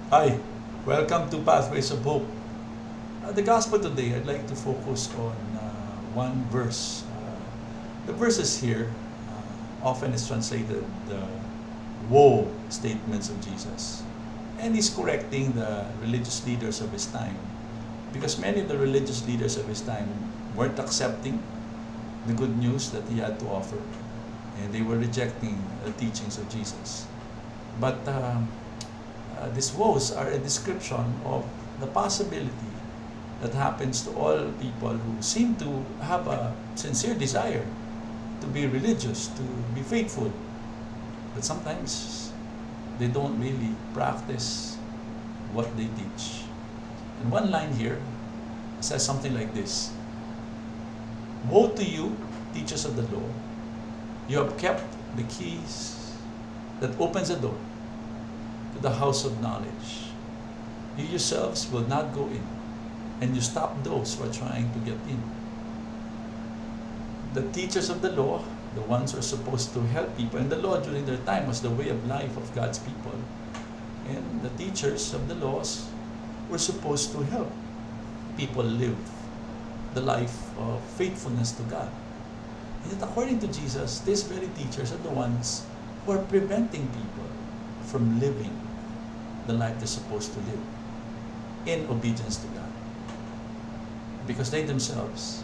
Hi, welcome to Pathways of Hope. The gospel today, I'd like to focus on one verse. The verses here often is translated the woe statements of Jesus. And he's correcting the religious leaders of his time. Because many of the religious leaders of his time weren't accepting the good news that he had to offer. And they were rejecting the teachings of Jesus. But these woes are a description of the possibility that happens to all people who seem to have a sincere desire to be religious, to be faithful. But sometimes they don't really practice what they teach. And one line here says something like this: "Woe to you, teachers of the law, you have kept the keys that opens the door to the house of knowledge. You yourselves will not go in, and you stop those who are trying to get in." The teachers of the law, the ones who are supposed to help people, and the law during their time was the way of life of God's people. And the teachers of the laws were supposed to help people live the life of faithfulness to God. And yet, according to Jesus, these very teachers are the ones who are preventing people from living the life they're supposed to live in obedience to God. Because they themselves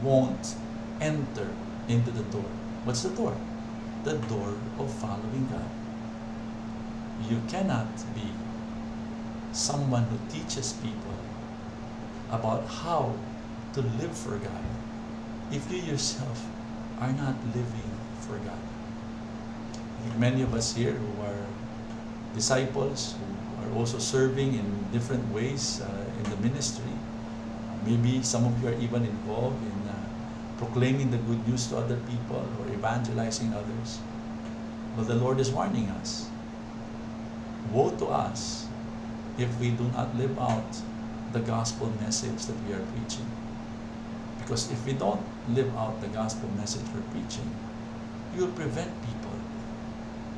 won't enter into the door. What's the door? The door of following God. You cannot be someone who teaches people about how to live for God if you yourself are not living for God. Many of us here who are disciples, who are also serving in different ways in the ministry. Maybe some of you are even involved in proclaiming the good news to other people or evangelizing others. But the Lord is warning us. Woe to us if we do not live out the gospel message that we are preaching. Because if we don't live out the gospel message we're preaching, you will prevent people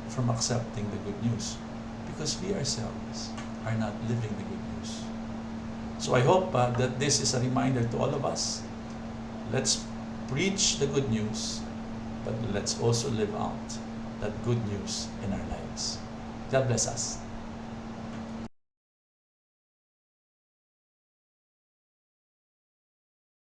from accepting the good news, because we ourselves are not living the good news. So I hope that this is a reminder to all of us. Let's preach the good news, but let's also live out that good news in our lives. God bless us.